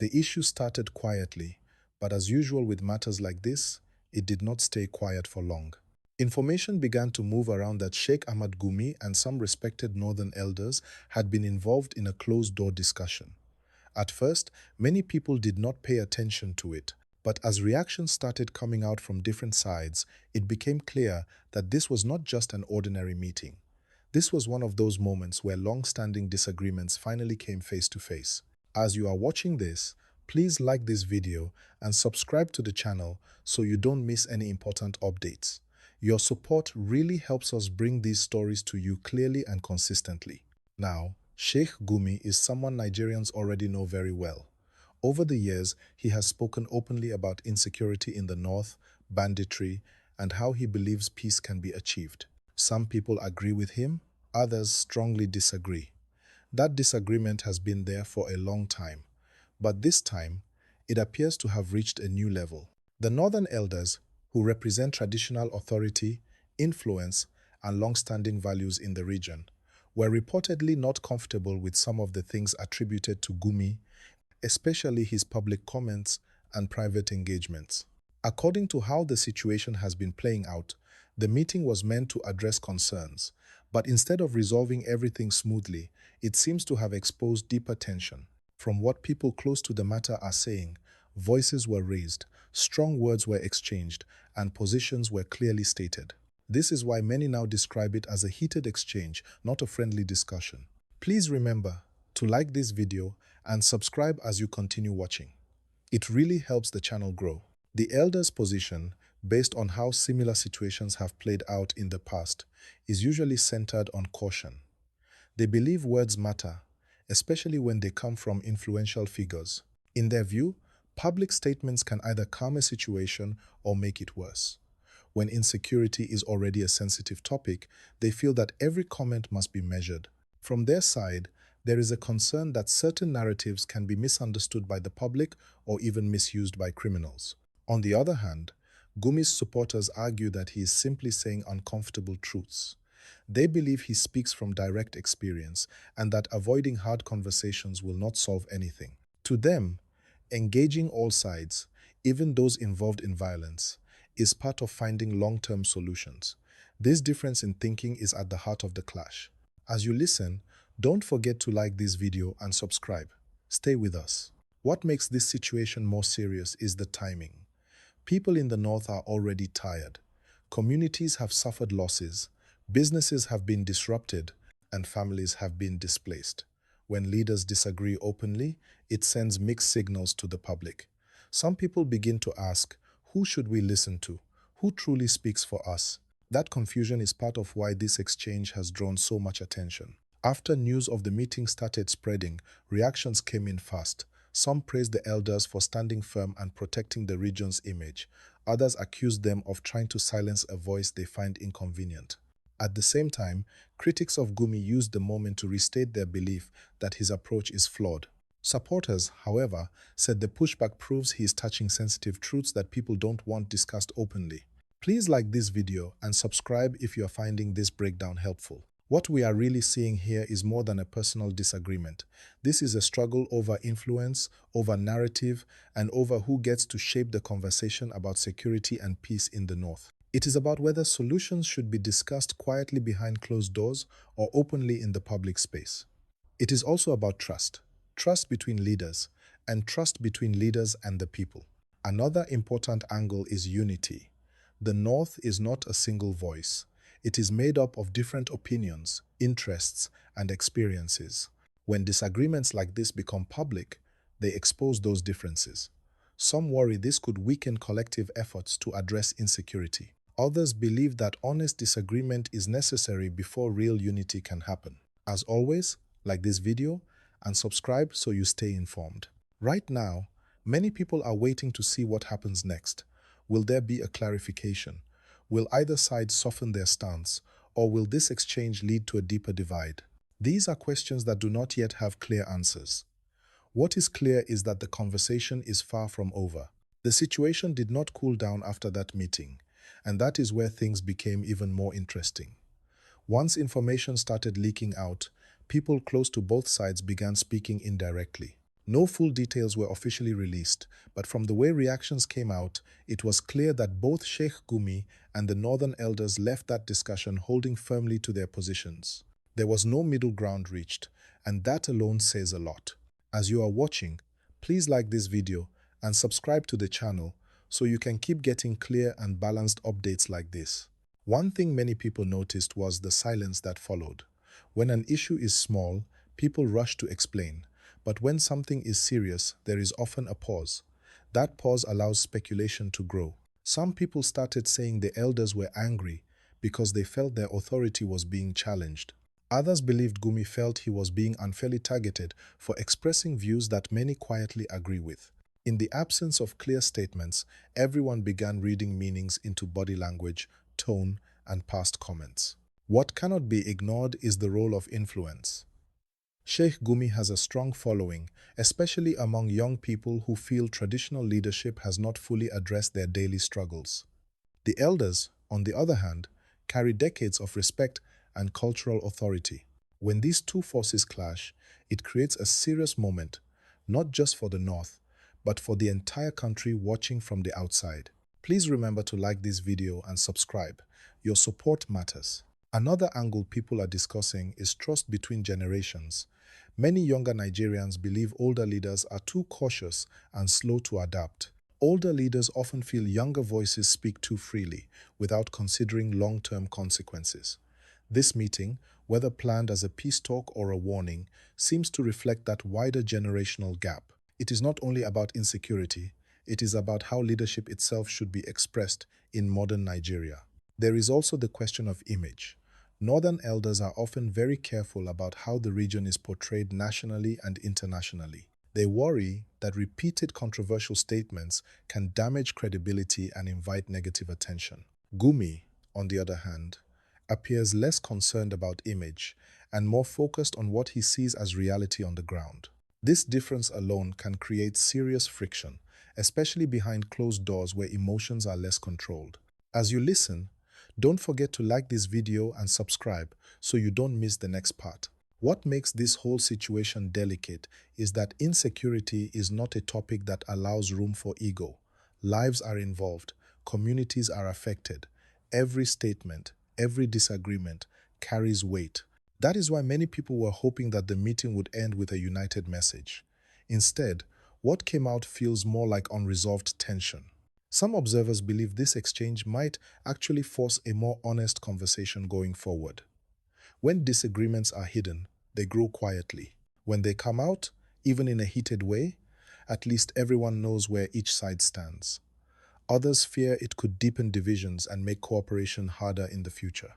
The issue started quietly, but as usual with matters like this, it did not stay quiet for long. Information began to move around that Sheikh Ahmad Gumi and some respected northern elders had been involved in a closed-door discussion. At first, many people did not pay attention to it, but as reactions started coming out from different sides, it became clear that this was not just an ordinary meeting. This was one of those moments where long-standing disagreements finally came face to face. As you are watching this, please like this video and subscribe to the channel so you don't miss any important updates. Your support really helps us bring these stories to you clearly and consistently. Now, Sheikh Gumi is someone Nigerians already know very well. Over the years, he has spoken openly about insecurity in the north, banditry, and how he believes peace can be achieved. Some people agree with him, others strongly disagree. That disagreement has been there for a long time, but this time, it appears to have reached a new level. The northern elders, who represent traditional authority, influence, and long-standing values in the region, were reportedly not comfortable with some of the things attributed to Gumi, especially his public comments and private engagements. According to how the situation has been playing out, the meeting was meant to address concerns, but instead of resolving everything smoothly, it seems to have exposed deeper tension. From what people close to the matter are saying, voices were raised, strong words were exchanged, and positions were clearly stated. This is why many now describe it as a heated exchange, not a friendly discussion. Please remember to like this video and subscribe as you continue watching. It really helps the channel grow. The elders' position, based on how similar situations have played out in the past, is usually centered on caution. They believe words matter, especially when they come from influential figures. In their view, public statements can either calm a situation or make it worse. When insecurity is already a sensitive topic, they feel that every comment must be measured. From their side, there is a concern that certain narratives can be misunderstood by the public or even misused by criminals. On the other hand, Gumi's supporters argue that he is simply saying uncomfortable truths. They believe he speaks from direct experience and that avoiding hard conversations will not solve anything. To them, engaging all sides, even those involved in violence, is part of finding long-term solutions. This difference in thinking is at the heart of the clash. As you listen, don't forget to like this video and subscribe. Stay with us. What makes this situation more serious is the timing. People in the north are already tired. Communities have suffered losses, businesses have been disrupted, and families have been displaced. When leaders disagree openly, it sends mixed signals to the public. Some people begin to ask, who should we listen to? Who truly speaks for us? That confusion is part of why this exchange has drawn so much attention. After news of the meeting started spreading, reactions came in fast. Some praised the elders for standing firm and protecting the region's image. Others accused them of trying to silence a voice they find inconvenient. At the same time, critics of Gumi used the moment to restate their belief that his approach is flawed. Supporters, however, said the pushback proves he is touching sensitive truths that people don't want discussed openly. Please like this video and subscribe if you are finding this breakdown helpful. What we are really seeing here is more than a personal disagreement. This is a struggle over influence, over narrative, and over who gets to shape the conversation about security and peace in the north. It is about whether solutions should be discussed quietly behind closed doors or openly in the public space. It is also about trust. Trust between leaders, and trust between leaders and the people. Another important angle is unity. The North is not a single voice. It is made up of different opinions, interests, and experiences. When disagreements like this become public, they expose those differences. Some worry this could weaken collective efforts to address insecurity. Others believe that honest disagreement is necessary before real unity can happen. As always, like this video and subscribe so you stay informed. Right now, many people are waiting to see what happens next. Will there be a clarification? Will either side soften their stance, or will this exchange lead to a deeper divide? These are questions that do not yet have clear answers. What is clear is that the conversation is far from over. The situation did not cool down after that meeting, and that is where things became even more interesting. Once information started leaking out, people close to both sides began speaking indirectly. No full details were officially released, but from the way reactions came out, it was clear that both Sheikh Gumi and the northern elders left that discussion holding firmly to their positions. There was no middle ground reached, and that alone says a lot. As you are watching, please like this video and subscribe to the channel so you can keep getting clear and balanced updates like this. One thing many people noticed was the silence that followed. When an issue is small, people rush to explain, but when something is serious, there is often a pause. That pause allows speculation to grow. Some people started saying the elders were angry because they felt their authority was being challenged. Others believed Gumi felt he was being unfairly targeted for expressing views that many quietly agree with. In the absence of clear statements, everyone began reading meanings into body language, tone, and past comments. What cannot be ignored is the role of influence. Sheikh Gumi has a strong following, especially among young people who feel traditional leadership has not fully addressed their daily struggles. The elders, on the other hand, carry decades of respect and cultural authority. When these two forces clash, it creates a serious moment, not just for the North, but for the entire country watching from the outside. Please remember to like this video and subscribe. Your support matters. Another angle people are discussing is trust between generations. Many younger Nigerians believe older leaders are too cautious and slow to adapt. Older leaders often feel younger voices speak too freely, without considering long-term consequences. This meeting, whether planned as a peace talk or a warning, seems to reflect that wider generational gap. It is not only about insecurity, it is about how leadership itself should be expressed in modern Nigeria. There is also the question of image. Northern elders are often very careful about how the region is portrayed nationally and internationally. They worry that repeated controversial statements can damage credibility and invite negative attention. Gumi, on the other hand, appears less concerned about image and more focused on what he sees as reality on the ground. This difference alone can create serious friction, especially behind closed doors where emotions are less controlled. As you listen, don't forget to like this video and subscribe so you don't miss the next part. What makes this whole situation delicate is that insecurity is not a topic that allows room for ego. Lives are involved, communities are affected. Every statement, every disagreement carries weight. That is why many people were hoping that the meeting would end with a united message. Instead, what came out feels more like unresolved tension. Some observers believe this exchange might actually force a more honest conversation going forward. When disagreements are hidden, they grow quietly. When they come out, even in a heated way, at least everyone knows where each side stands. Others fear it could deepen divisions and make cooperation harder in the future.